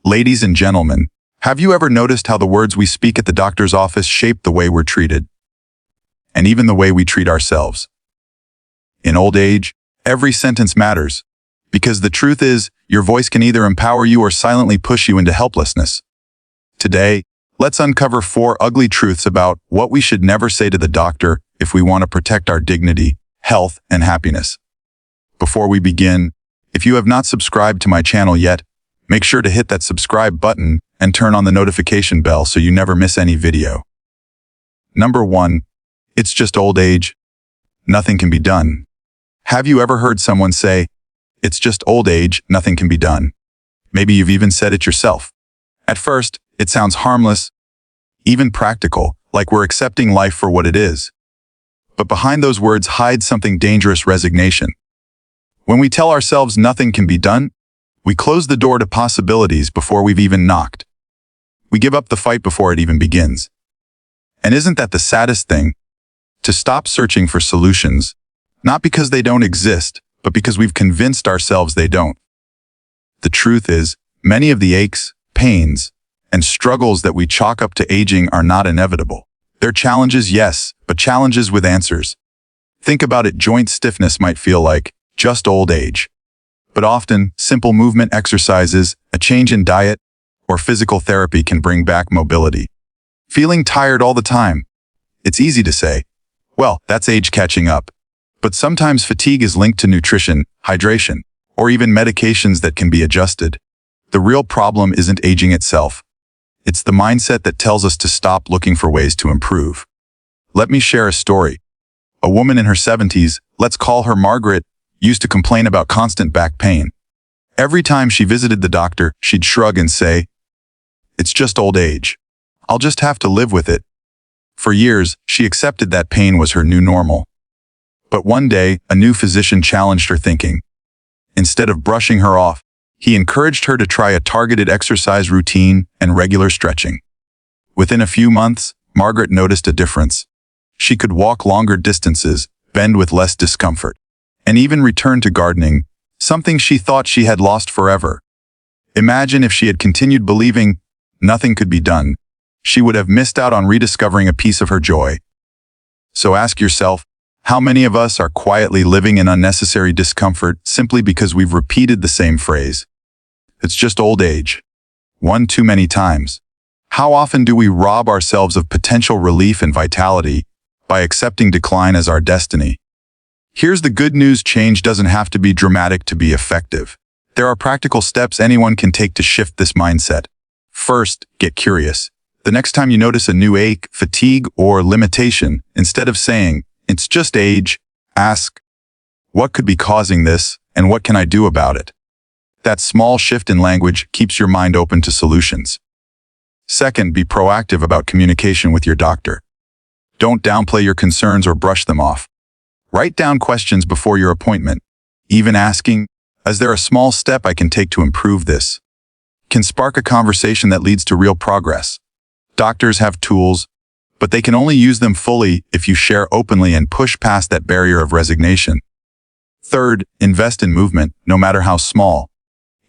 Ladies and gentlemen, have you ever noticed how the words we speak at the doctor's office shape the way we're treated? And even the way we treat ourselves. In old age, every sentence matters, because the truth is, your voice can either empower you or silently push you into helplessness. Today, let's uncover 4 ugly truths about what we should never say to the doctor if we want to protect our dignity, health, and happiness. Before we begin, if you have not subscribed to my channel yet, make sure to hit that subscribe button and turn on the notification bell so you never miss any video. Number 1. It's just old age. Nothing can be done. Have you ever heard someone say, "It's just old age, nothing can be done"? Maybe you've even said it yourself. At first, it sounds harmless, even practical, like we're accepting life for what it is. But behind those words hides something dangerous: resignation. When we tell ourselves nothing can be done, we close the door to possibilities before we've even knocked. We give up the fight before it even begins. And isn't that the saddest thing? To stop searching for solutions, not because they don't exist, but because we've convinced ourselves they don't. The truth is, many of the aches, pains, and struggles that we chalk up to aging are not inevitable. They're challenges, yes, but challenges with answers. Think about it: joint stiffness might feel like just old age. But often, simple movement exercises, a change in diet, or physical therapy can bring back mobility. Feeling tired all the time? It's easy to say, well, that's age catching up. But sometimes fatigue is linked to nutrition, hydration, or even medications that can be adjusted. The real problem isn't aging itself. It's the mindset that tells us to stop looking for ways to improve. Let me share a story. A woman in her 70s, let's call her Margaret, used to complain about constant back pain. Every time she visited the doctor, she'd shrug and say, "It's just old age. I'll just have to live with it." For years, she accepted that pain was her new normal. But one day, a new physician challenged her thinking. Instead of brushing her off, he encouraged her to try a targeted exercise routine and regular stretching. Within a few months, Margaret noticed a difference. She could walk longer distances, bend with less discomfort, and even return to gardening, something she thought she had lost forever. Imagine if she had continued believing nothing could be done. She would have missed out on rediscovering a piece of her joy. So ask yourself, how many of us are quietly living in unnecessary discomfort simply because we've repeated the same phrase? It's just old age. One too many times. How often do we rob ourselves of potential relief and vitality by accepting decline as our destiny? Here's the good news: change doesn't have to be dramatic to be effective. There are practical steps anyone can take to shift this mindset. First, get curious. The next time you notice a new ache, fatigue, or limitation, instead of saying, "It's just age," ask, "What could be causing this, and what can I do about it?" That small shift in language keeps your mind open to solutions. Second, be proactive about communication with your doctor. Don't downplay your concerns or brush them off. Write down questions before your appointment. Even asking, "Is there a small step I can take to improve this?" can spark a conversation that leads to real progress. Doctors have tools, but they can only use them fully if you share openly and push past that barrier of resignation. Third, invest in movement, no matter how small.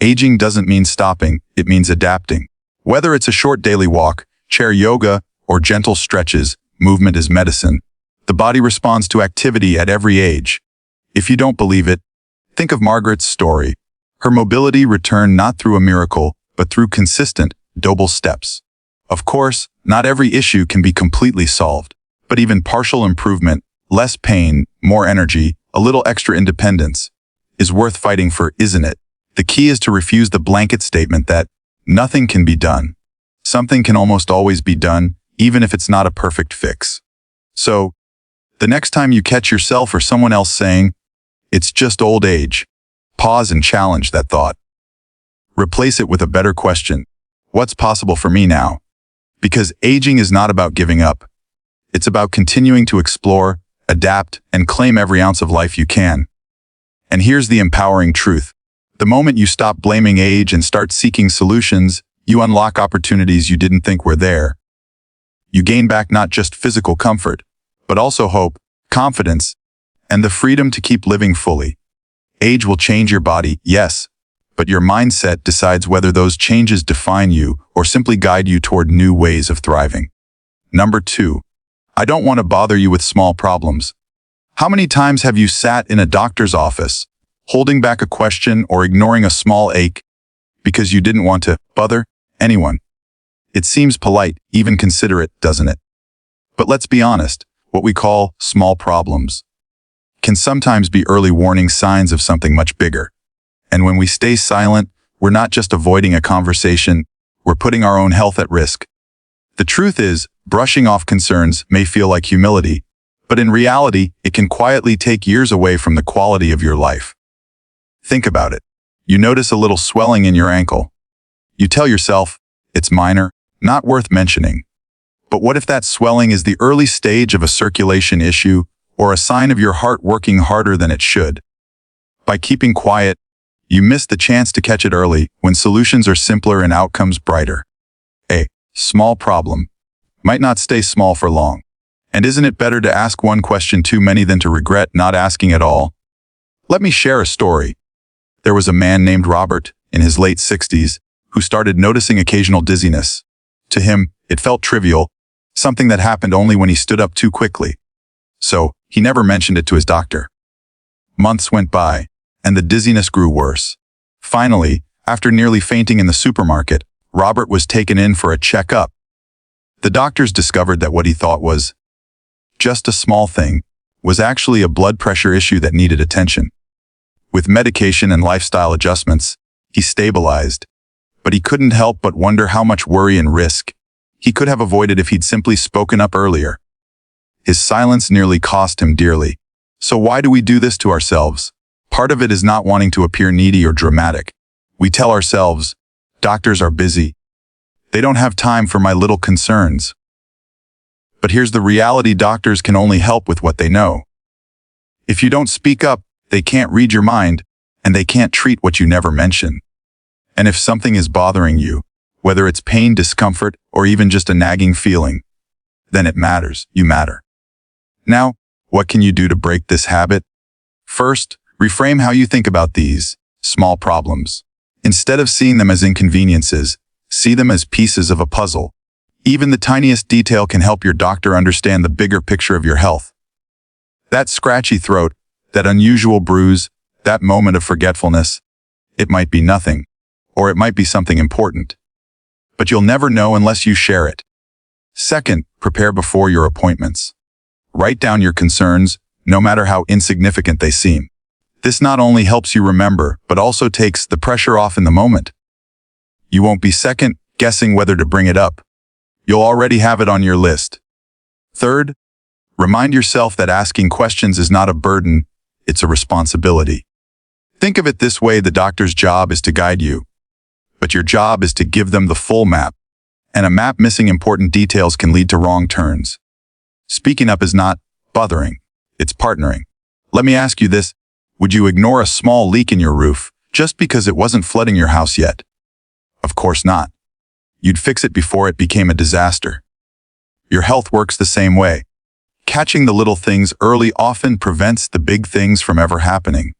Aging doesn't mean stopping, it means adapting. Whether it's a short daily walk, chair yoga, or gentle stretches, movement is medicine. The body responds to activity at every age. If you don't believe it, think of Margaret's story. Her mobility returned not through a miracle, but through consistent, doable steps. Of course, not every issue can be completely solved, but even partial improvement, less pain, more energy, a little extra independence, is worth fighting for, isn't it? The key is to refuse the blanket statement that nothing can be done. Something can almost always be done, even if it's not a perfect fix. So, the next time you catch yourself or someone else saying, "It's just old age," pause and challenge that thought. Replace it with a better question: what's possible for me now? Because aging is not about giving up. It's about continuing to explore, adapt, and claim every ounce of life you can. And here's the empowering truth. The moment you stop blaming age and start seeking solutions, you unlock opportunities you didn't think were there. You gain back not just physical comfort, but also hope, confidence, and the freedom to keep living fully. Age will change your body, yes, but your mindset decides whether those changes define you or simply guide you toward new ways of thriving. Number 2, I don't want to bother you with small problems. How many times have you sat in a doctor's office, holding back a question or ignoring a small ache because you didn't want to bother anyone? It seems polite, even considerate, doesn't it? But let's be honest, what we call small problems can sometimes be early warning signs of something much bigger. And when we stay silent, we're not just avoiding a conversation, we're putting our own health at risk. The truth is, brushing off concerns may feel like humility, but in reality, it can quietly take years away from the quality of your life. Think about it. You notice a little swelling in your ankle. You tell yourself, it's minor, not worth mentioning. But what if that swelling is the early stage of a circulation issue or a sign of your heart working harder than it should? By keeping quiet, you miss the chance to catch it early when solutions are simpler and outcomes brighter. A small problem might not stay small for long. And isn't it better to ask one question too many than to regret not asking at all? Let me share a story. There was a man named Robert in his late 60s who started noticing occasional dizziness. To him, it felt trivial, something that happened only when he stood up too quickly. So, he never mentioned it to his doctor. Months went by, and the dizziness grew worse. Finally, after nearly fainting in the supermarket, Robert was taken in for a checkup. The doctors discovered that what he thought was just a small thing was actually a blood pressure issue that needed attention. With medication and lifestyle adjustments, he stabilized, but he couldn't help but wonder how much worry and risk he could have avoided if he'd simply spoken up earlier. His silence nearly cost him dearly. So why do we do this to ourselves? Part of it is not wanting to appear needy or dramatic. We tell ourselves, doctors are busy. They don't have time for my little concerns. But here's the reality: doctors can only help with what they know. If you don't speak up, they can't read your mind, and they can't treat what you never mention. And if something is bothering you, whether it's pain, discomfort, or even just a nagging feeling, then it matters. You matter. Now, what can you do to break this habit? First, reframe how you think about these small problems. Instead of seeing them as inconveniences, see them as pieces of a puzzle. Even the tiniest detail can help your doctor understand the bigger picture of your health. That scratchy throat, that unusual bruise, that moment of forgetfulness, it might be nothing, or it might be something important. But you'll never know unless you share it. Second, prepare before your appointments. Write down your concerns, no matter how insignificant they seem. This not only helps you remember, but also takes the pressure off in the moment. You won't be second guessing whether to bring it up. You'll already have it on your list. Third, remind yourself that asking questions is not a burden, it's a responsibility. Think of it this way: the doctor's job is to guide you, but your job is to give them the full map. And a map missing important details can lead to wrong turns. Speaking up is not bothering, it's partnering. Let me ask you this: would you ignore a small leak in your roof just because it wasn't flooding your house yet? Of course not. You'd fix it before it became a disaster. Your health works the same way. Catching the little things early often prevents the big things from ever happening.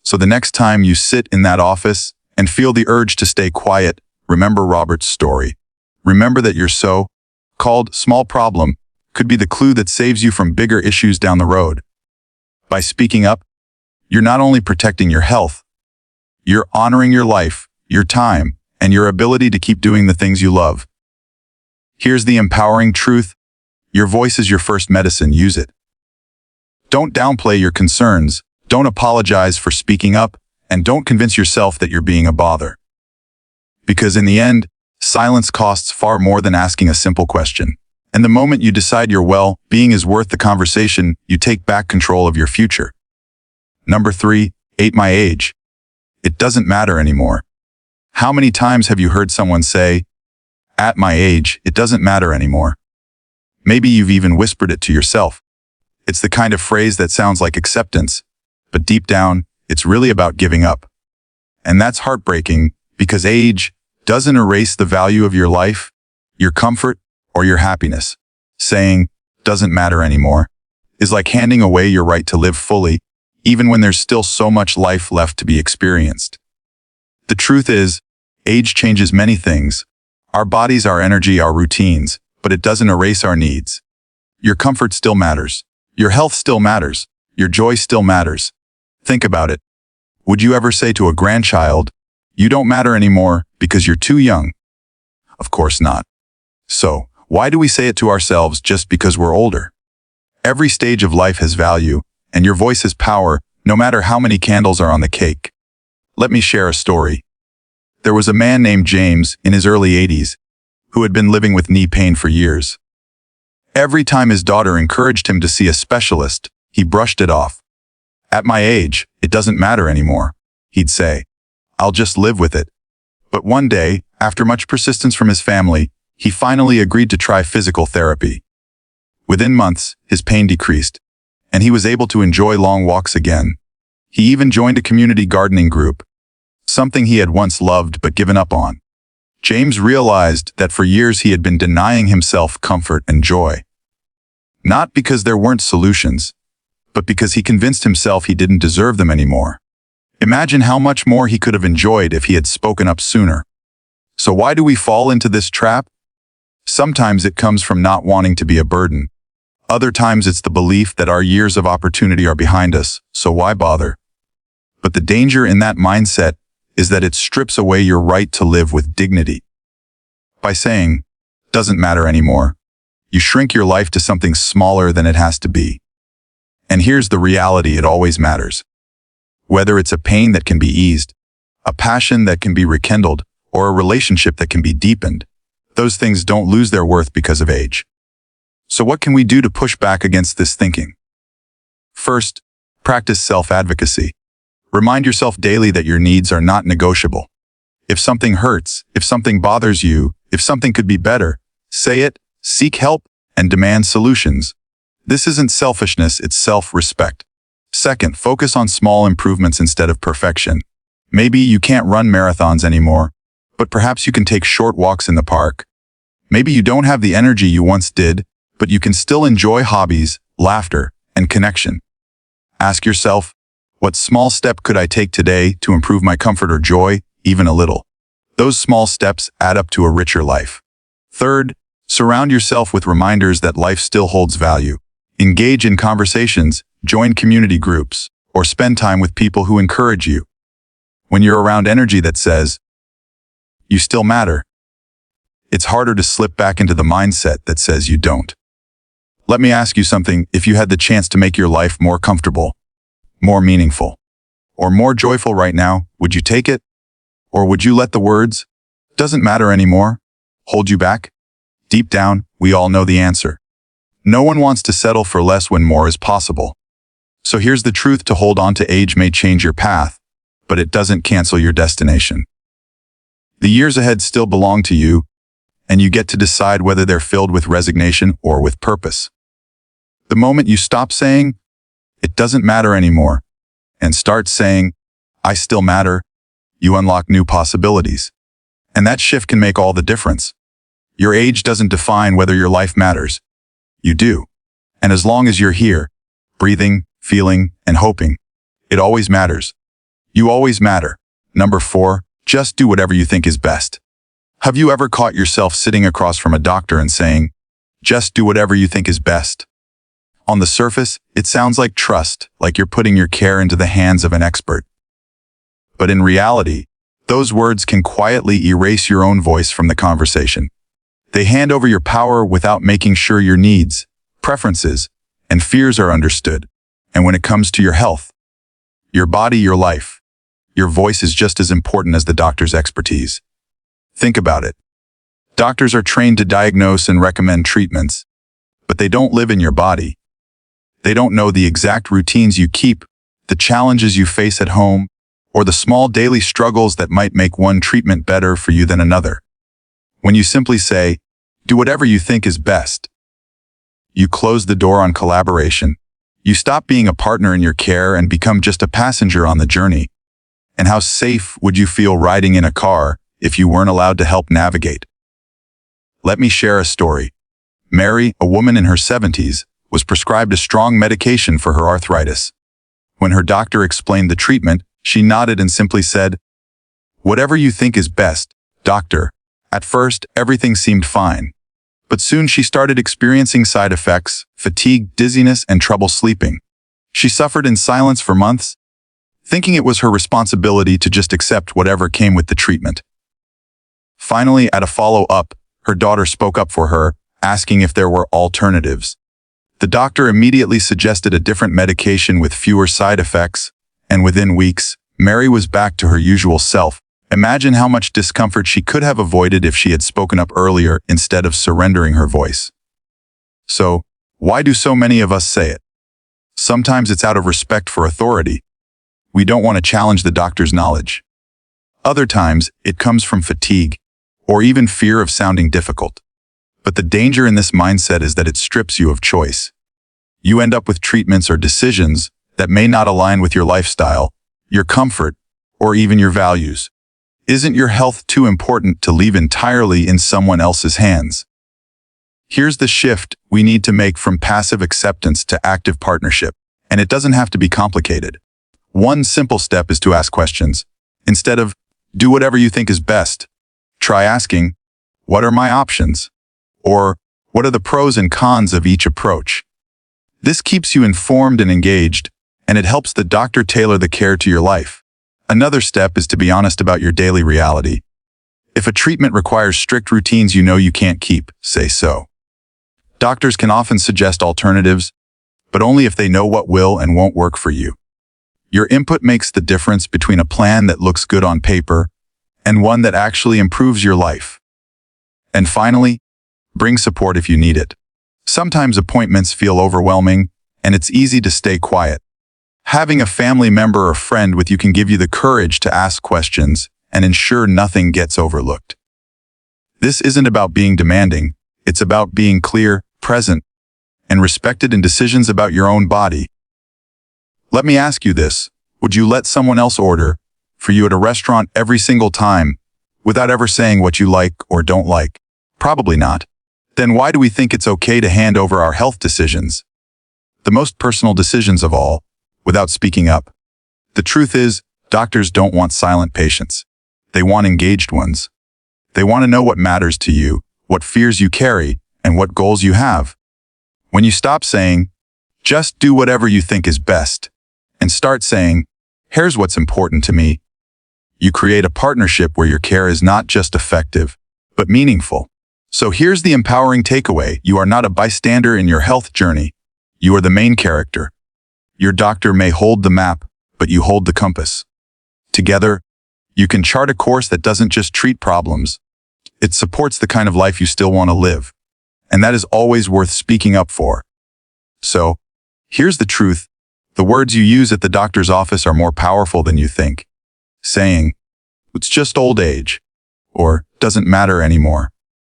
So the next time you sit in that office and feel the urge to stay quiet, remember Robert's story. Remember that your so-called small problem could be the clue that saves you from bigger issues down the road. By speaking up, you're not only protecting your health, you're honoring your life, your time, and your ability to keep doing the things you love. Here's the empowering truth: your voice is your first medicine. Use it. Don't downplay your concerns, don't apologize for speaking up, and don't convince yourself that you're being a bother. Because in the end, silence costs far more than asking a simple question. And the moment you decide your well-being is worth the conversation, you take back control of your future. Number 3, at my age, it doesn't matter anymore. How many times have you heard someone say, at my age, it doesn't matter anymore? Maybe you've even whispered it to yourself. It's the kind of phrase that sounds like acceptance, but deep down, it's really about giving up. And that's heartbreaking, because age doesn't erase the value of your life, your comfort, or your happiness. Saying, doesn't matter anymore, is like handing away your right to live fully, even when there's still so much life left to be experienced. The truth is, age changes many things. Our bodies, our energy, our routines, but it doesn't erase our needs. Your comfort still matters. Your health still matters. Your joy still matters. Think about it. Would you ever say to a grandchild, "You don't matter anymore because you're too young"? Of course not. So, why do we say it to ourselves just because we're older? Every stage of life has value, and your voice has power, no matter how many candles are on the cake. Let me share a story. There was a man named James in his early 80s who had been living with knee pain for years. Every time his daughter encouraged him to see a specialist, he brushed it off. "At my age, it doesn't matter anymore," he'd say. "I'll just live with it." But one day, after much persistence from his family, he finally agreed to try physical therapy. Within months, his pain decreased, and he was able to enjoy long walks again. He even joined a community gardening group, something he had once loved but given up on. James realized that for years he had been denying himself comfort and joy. Not because there weren't solutions, but because he convinced himself he didn't deserve them anymore. Imagine how much more he could have enjoyed if he had spoken up sooner. So why do we fall into this trap? Sometimes it comes from not wanting to be a burden. Other times it's the belief that our years of opportunity are behind us, so why bother? But the danger in that mindset is that it strips away your right to live with dignity. By saying, "Doesn't matter anymore," you shrink your life to something smaller than it has to be. And here's the reality: it always matters. Whether it's a pain that can be eased, a passion that can be rekindled, or a relationship that can be deepened, those things don't lose their worth because of age. So what can we do to push back against this thinking? First, practice self-advocacy. Remind yourself daily that your needs are not negotiable. If something hurts, if something bothers you, if something could be better, say it, seek help, and demand solutions. This isn't selfishness, it's self-respect. Second, focus on small improvements instead of perfection. Maybe you can't run marathons anymore, but perhaps you can take short walks in the park. Maybe you don't have the energy you once did, but you can still enjoy hobbies, laughter, and connection. Ask yourself, what small step could I take today to improve my comfort or joy, even a little? Those small steps add up to a richer life. Third, surround yourself with reminders that life still holds value. Engage in conversations, join community groups, or spend time with people who encourage you. When you're around energy that says, "You still matter," it's harder to slip back into the mindset that says you don't. Let me ask you something: if you had the chance to make your life more comfortable, more meaningful, or more joyful right now, would you take it? Or would you let the words, "Doesn't matter anymore," hold you back? Deep down, we all know the answer. No one wants to settle for less when more is possible. So here's the truth: to hold on to age may change your path, but it doesn't cancel your destination. The years ahead still belong to you, and you get to decide whether they're filled with resignation or with purpose. The moment you stop saying, "It doesn't matter anymore," and start saying, "I still matter," you unlock new possibilities. And that shift can make all the difference. Your age doesn't define whether your life matters. You do. And as long as you're here, breathing, feeling, and hoping, it always matters. You always matter. Number 4, just do whatever you think is best. Have you ever caught yourself sitting across from a doctor and saying, "Just do whatever you think is best"? On the surface, it sounds like trust, like you're putting your care into the hands of an expert. But in reality, those words can quietly erase your own voice from the conversation. They hand over your power without making sure your needs, preferences, and fears are understood. And when it comes to your health, your body, your life, your voice is just as important as the doctor's expertise. Think about it. Doctors are trained to diagnose and recommend treatments, but they don't live in your body. They don't know the exact routines you keep, the challenges you face at home, or the small daily struggles that might make one treatment better for you than another. When you simply say, "Do whatever you think is best," you close the door on collaboration. You stop being a partner in your care and become just a passenger on the journey. And how safe would you feel riding in a car if you weren't allowed to help navigate? Let me share a story. Mary, a woman in her 70s, was prescribed a strong medication for her arthritis. When her doctor explained the treatment, she nodded and simply said, Whatever you think is best, doctor. At first, everything seemed fine. But soon she started experiencing side effects, fatigue, dizziness, and trouble sleeping. She suffered in silence for months, thinking it was her responsibility to just accept whatever came with the treatment. Finally, at a follow-up, her daughter spoke up for her, asking if there were alternatives. The doctor immediately suggested a different medication with fewer side effects, and within weeks, Mary was back to her usual self. Imagine how much discomfort she could have avoided if she had spoken up earlier instead of surrendering her voice. So, why do so many of us say it? Sometimes it's out of respect for authority. We don't want to challenge the doctor's knowledge. Other times, it comes from fatigue, or even fear of sounding difficult. But the danger in this mindset is that it strips you of choice. You end up with treatments or decisions that may not align with your lifestyle, your comfort, or even your values. Isn't your health too important to leave entirely in someone else's hands? Here's the shift we need to make from passive acceptance to active partnership, and it doesn't have to be complicated. One simple step is to ask questions. Instead of, do whatever you think is best, try asking, what are my options? Or, what are the pros and cons of each approach? This keeps you informed and engaged, and it helps the doctor tailor the care to your life. Another step is to be honest about your daily reality. If a treatment requires strict routines you know you can't keep, say so. Doctors can often suggest alternatives, but only if they know what will and won't work for you. Your input makes the difference between a plan that looks good on paper and one that actually improves your life. And finally, bring support if you need it. Sometimes appointments feel overwhelming, and it's easy to stay quiet. Having a family member or friend with you can give you the courage to ask questions and ensure nothing gets overlooked. This isn't about being demanding, it's about being clear, present, and respected in decisions about your own body. Let me ask you this, would you let someone else order for you at a restaurant every single time without ever saying what you like or don't like? Probably not. Then why do we think it's okay to hand over our health decisions, the most personal decisions of all, without speaking up? The truth is, doctors don't want silent patients. They want engaged ones. They want to know what matters to you, what fears you carry, and what goals you have. When you stop saying, just do whatever you think is best, and start saying, here's what's important to me, you create a partnership where your care is not just effective, but meaningful. So here's the empowering takeaway. You are not a bystander in your health journey. You are the main character. Your doctor may hold the map, but you hold the compass. Together, you can chart a course that doesn't just treat problems. It supports the kind of life you still want to live. And that is always worth speaking up for. So, here's the truth. The words you use at the doctor's office are more powerful than you think. Saying, it's just old age, or doesn't matter anymore,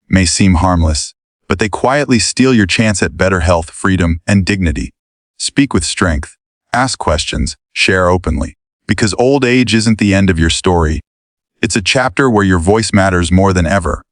may seem harmless, but they quietly steal your chance at better health, freedom, and dignity. Speak with strength, ask questions, share openly, because old age isn't the end of your story. It's a chapter where your voice matters more than ever.